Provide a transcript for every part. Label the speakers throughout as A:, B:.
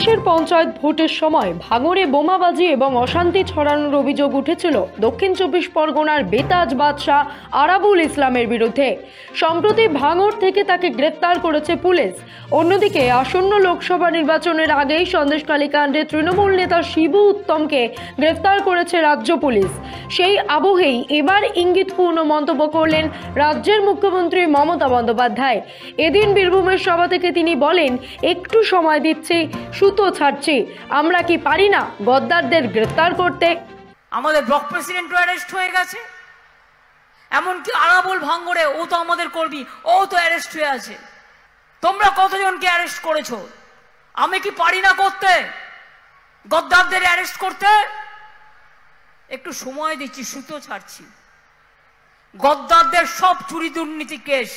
A: মাসের পঞ্চায়েত ভোটের সময় ভাঙড়ে বোমাবাজি এবং অশান্তি ছড়ানোর অভিযোগ উঠেছিল দক্ষিণ চব্বিশ পরগনার বেতাজ বাদশাহ আরাবুল ইসলামের বিরুদ্ধে। সম্প্রতি ভাঙড় থেকে তাকে গ্রেপ্তার করেছে পুলিশ। অন্যদিকে আসন্ন লোকসভা নির্বাচনের আগেই সন্দেশখালী কাণ্ডে তৃণমূল নেতা শিবু উত্তমকে গ্রেফতার করেছে রাজ্য পুলিশ। সেই আবহেই এবার ইঙ্গিতপূর্ণ মন্তব্য করলেন রাজ্যের মুখ্যমন্ত্রী মমতা বন্দ্যোপাধ্যায়। এদিন বীরভূমের সভা থেকে তিনি বলেন, একটু সময় দিচ্ছি, সুতো ছাড়ছি, আমরা কি পারি না গদ্দারদের গ্রেফতার করতে?
B: আমাদের ব্লক প্রেসিডেন্টও অ্যারেস্ট হয়ে গেছে, এমনকি আরাবুল ভাঙড়ে ও তো আমাদের কর্মী, ও তো অ্যারেস্ট হয়ে আছে। তোমরা কতজনকে অ্যারেস্ট করেছো? আমি কি পারি না করতে, গদ্দারদের অ্যারেস্ট করতে? একটু সময় দিচ্ছি, সুতো ছাড়ছি। গদ্দারদের সব চুরি দুর্নীতি কেস।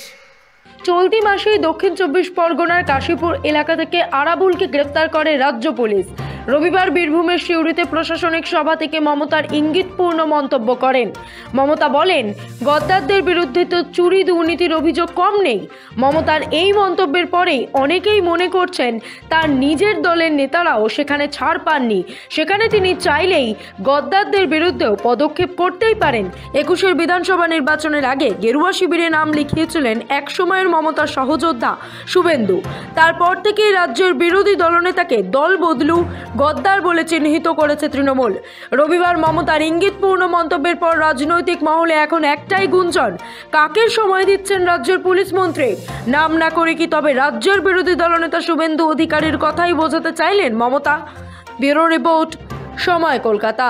A: চলতি মাসেই দক্ষিণ চব্বিশ পরগনার কাশীপুর এলাকা থেকে আরাবুলকে গ্রেফতার করে রাজ্য পুলিশ। রবিবার বীরভূমের সিউড়িতে প্রশাসনিক সভা থেকে মমতার ইঙ্গিতপূর্ণ মন্তব্য করেন। মমতা বলেন, গদ্দারদের বিরুদ্ধে তো চুরি দুর্নীতির অভিযোগ কম নেই। মমতার এই মন্তব্যের পরেই অনেকেই মনে করছেন তার নিজের দলের নেতারাও সেখানে ছাড় পাননি, সেখানে তিনি চাইলেই গদ্দারদের বিরুদ্ধেও পদক্ষেপ করতেই পারেন। 21-এর বিধানসভা নির্বাচনের আগে গেরুয়া শিবিরে নাম লিখিয়েছিলেন এক সময়ের মমতার সহযোদ্ধা শুভেন্দু। তারপর থেকেই রাজ্যের বিরোধী দলনেতাকে দল বদলু, গদ্দার বলে চিহ্নিত করেছে তৃণমূল। রবিবার মমতার ইঙ্গিতপূর্ণ মন্তব্যের পর রাজনৈতিক মহলে এখন একটাই গুঞ্জন, কাকে সময় দিচ্ছেন রাজ্যের পুলিশ মন্ত্রী? নাম না করে কি তবে রাজ্যের বিরোধী দলনেতা শুভেন্দু অধিকারীর কথাই বোঝাতে চাইলেন মমতা? ব্যুরো রিপোর্ট, সময়, কলকাতা।